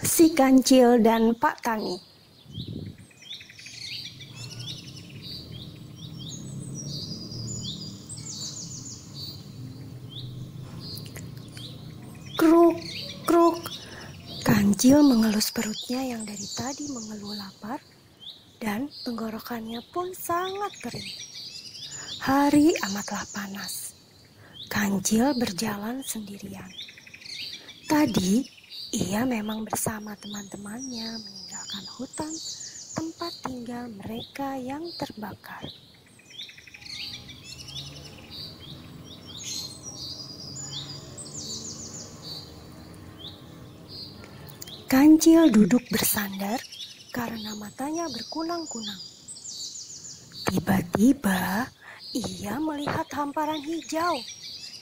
Si Kancil dan Pak Tani. Kruk, kruk. Kancil mengelus perutnya yang dari tadi mengeluh lapar dan tenggorokannya pun sangat kering. Hari amatlah panas. Kancil berjalan sendirian. Tadi ia memang bersama teman-temannya meninggalkan hutan tempat tinggal mereka yang terbakar. Kancil duduk bersandar karena matanya berkunang-kunang. Tiba-tiba ia melihat hamparan hijau.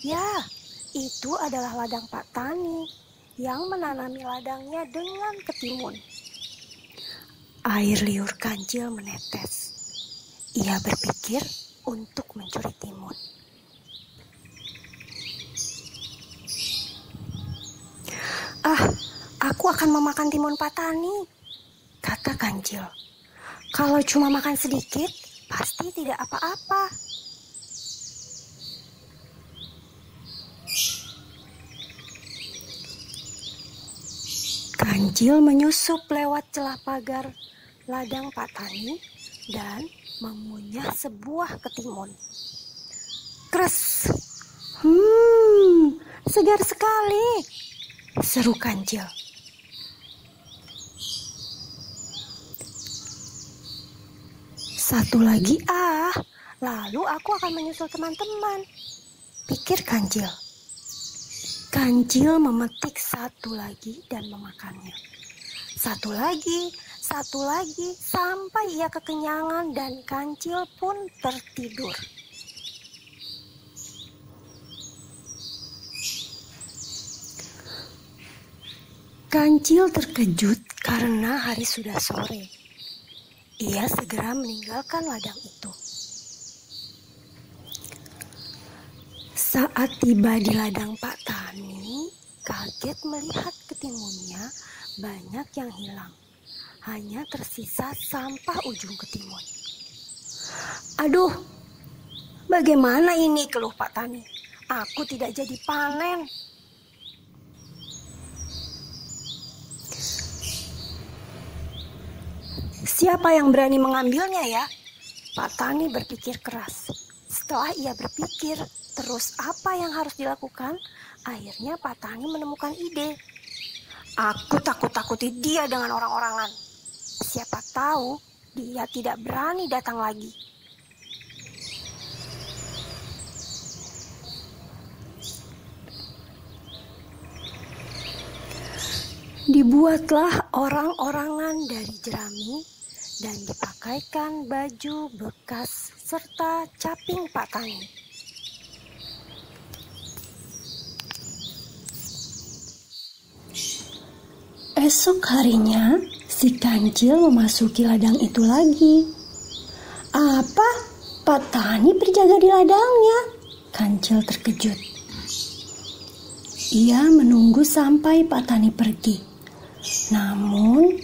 Ya, itu adalah ladang Pak Tani yang menanami ladangnya dengan ketimun. Air liur Kancil menetes. Ia berpikir untuk mencuri timun. Aku akan memakan timun Pak Tani, kata Kancil. Kalau cuma makan sedikit, pasti tidak apa-apa. Kancil menyusup lewat celah pagar ladang Pak Tani dan mengunyah sebuah ketimun. Kres! Segar sekali, seru Kancil. Satu lagi lalu aku akan menyusul teman-teman, pikir Kancil. Kancil memetik satu lagi dan memakannya. Satu lagi, sampai ia kekenyangan dan Kancil pun tertidur. Kancil terkejut karena hari sudah sore. Ia segera meninggalkan ladang itu. Saat tiba di ladang Pak Tani, kaget melihat ketimunnya banyak yang hilang. Hanya tersisa sampah ujung ketimun. Aduh, bagaimana ini, keluh Pak Tani. Aku tidak jadi panen. Siapa yang berani mengambilnya ya? Pak Tani berpikir keras. Setelah ia berpikir terus apa yang harus dilakukan, akhirnya Pak Tani menemukan ide. Aku takut-takuti dia dengan orang-orangan. Siapa tahu dia tidak berani datang lagi. Dibuatlah orang-orangan dari jerami dan dipakaikan baju bekas serta caping Pak Tani. Esok harinya, si Kancil memasuki ladang itu lagi. Apa? Pak Tani berjaga di ladangnya? Kancil terkejut. Ia menunggu sampai Pak Tani pergi. Namun,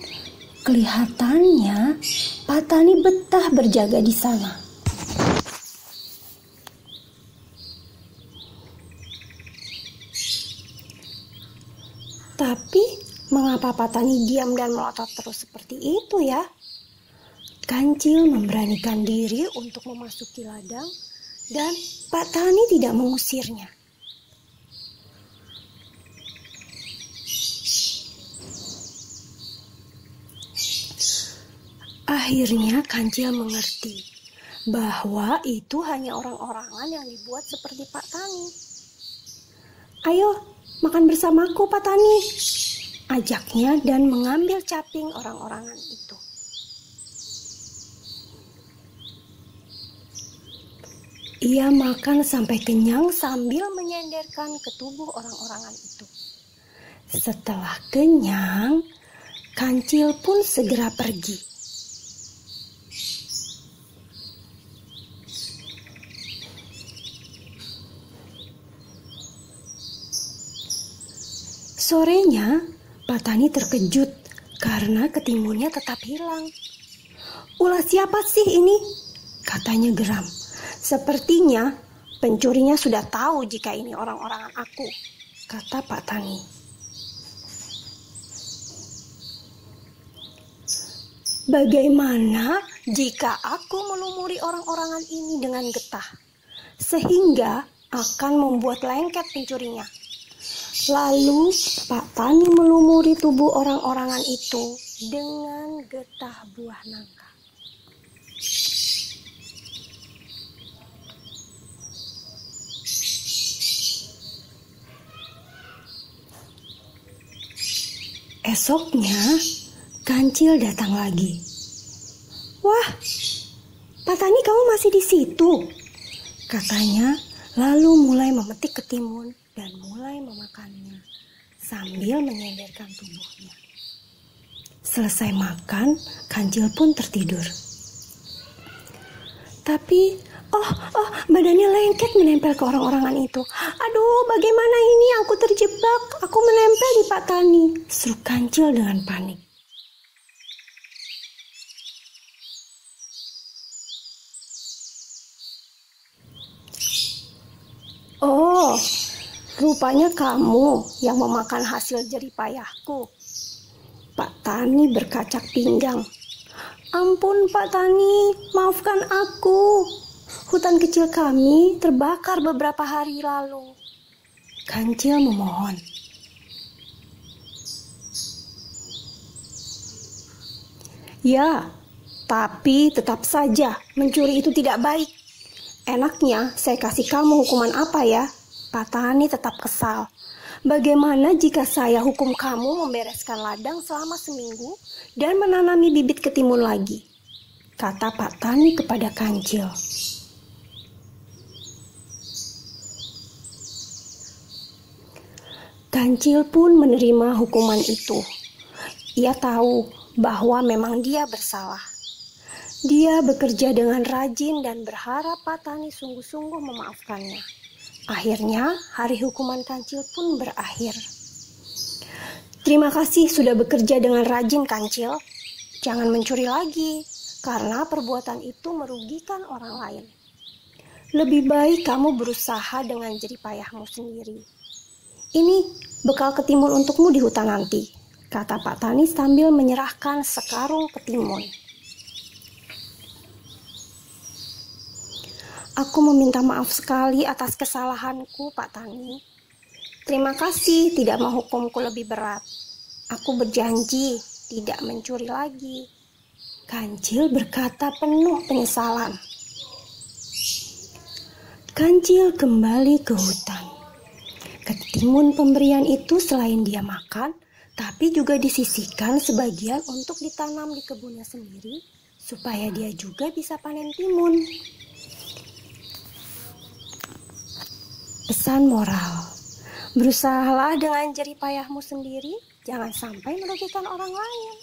kelihatannya Pak Tani betah berjaga di sana. Tapi, mengapa Pak Tani diam dan melotot terus seperti itu ya? Kancil memberanikan diri untuk memasuki ladang dan Pak Tani tidak mengusirnya. Akhirnya Kancil mengerti bahwa itu hanya orang-orangan yang dibuat seperti Pak Tani. Ayo, makan bersamaku Pak Tani, ajaknya dan mengambil caping orang-orangan itu. Ia makan sampai kenyang sambil menyenderkan ke tubuh orang-orangan itu. Setelah kenyang, Kancil pun segera pergi. Sorenya, Pak Tani terkejut karena ketimunnya tetap hilang. "Ulah siapa sih ini?" katanya geram. "Sepertinya pencurinya sudah tahu jika ini orang-orangan aku," kata Pak Tani. "Bagaimana jika aku melumuri orang-orangan ini dengan getah, sehingga akan membuat lengket pencurinya?" Lalu Pak Tani melumuri tubuh orang-orangan itu dengan getah buah nangka. Esoknya, Kancil datang lagi. "Wah, Pak Tani, kamu masih di situ?" katanya, lalu mulai memetik ketimun dan mulai memakannya sambil menyenderkan tubuhnya. Selesai makan, Kancil pun tertidur. Tapi, badannya lengket menempel ke orang-orangan itu. "Aduh, bagaimana ini? Aku terjebak. Aku menempel di Pak Tani," seru Kancil dengan panik. "Oh, rupanya kamu yang memakan hasil jeripayahku." Pak Tani berkacak pinggang. "Ampun Pak Tani, maafkan aku. Hutan kecil kami terbakar beberapa hari lalu." Kancil memohon. "Ya, tapi tetap saja mencuri itu tidak baik. Enaknya saya kasih kamu hukuman apa ya?" Pak Tani tetap kesal. "Bagaimana jika saya hukum kamu membereskan ladang selama seminggu dan menanami bibit ketimun lagi?" kata Pak Tani kepada Kancil. Kancil pun menerima hukuman itu. Ia tahu bahwa memang dia bersalah. Dia bekerja dengan rajin dan berharap Pak Tani sungguh-sungguh memaafkannya. Akhirnya, hari hukuman Kancil pun berakhir. "Terima kasih sudah bekerja dengan rajin, Kancil. Jangan mencuri lagi, karena perbuatan itu merugikan orang lain. Lebih baik kamu berusaha dengan jeripayahmu sendiri. Ini bekal ketimun untukmu di hutan nanti," kata Pak Tani sambil menyerahkan sekarung ketimun. "Aku meminta maaf sekali atas kesalahanku, Pak Tani. Terima kasih tidak menghukumku lebih berat. Aku berjanji tidak mencuri lagi," Kancil berkata penuh penyesalan. Kancil kembali ke hutan. Ketimun pemberian itu selain dia makan, tapi juga disisihkan sebagian untuk ditanam di kebunnya sendiri, supaya dia juga bisa panen timun. Pesan moral: berusahalah dengan jeripayahmu sendiri, jangan sampai merugikan orang lain.